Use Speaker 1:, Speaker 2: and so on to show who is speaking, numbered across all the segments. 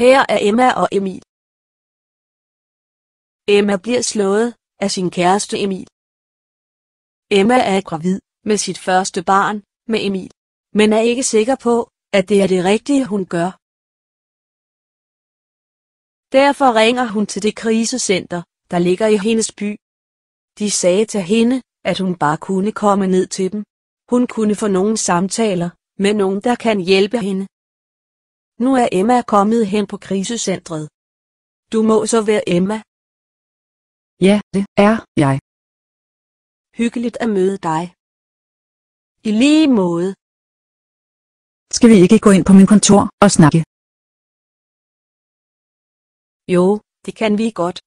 Speaker 1: Her er Emma og Emil. Emma bliver slået af sin kæreste Emil. Emma er gravid med sit første barn med Emil, men er ikke sikker på, at det er det rigtige hun gør. Derfor ringer hun til det krisecenter, der ligger i hendes by. De sagde til hende, at hun bare kunne komme ned til dem. Hun kunne få nogle samtaler med nogen, der kan hjælpe hende. Nu er Emma kommet hen på krisecentret. Du må så være Emma.
Speaker 2: Ja, det er jeg.
Speaker 1: Hyggeligt at møde dig. I lige måde.
Speaker 2: Skal vi ikke gå ind på min kontor og snakke?
Speaker 1: Jo, det kan vi godt.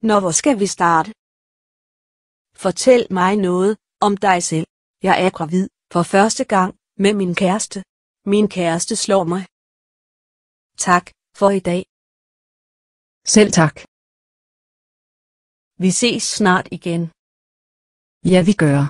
Speaker 1: Nå, hvor skal vi starte? Fortæl mig noget om dig selv. Jeg er gravid for første gang med min kæreste. Min kæreste slår mig. Tak for i dag.
Speaker 2: Selv tak.
Speaker 1: Vi ses snart igen.
Speaker 2: Ja, vi gør.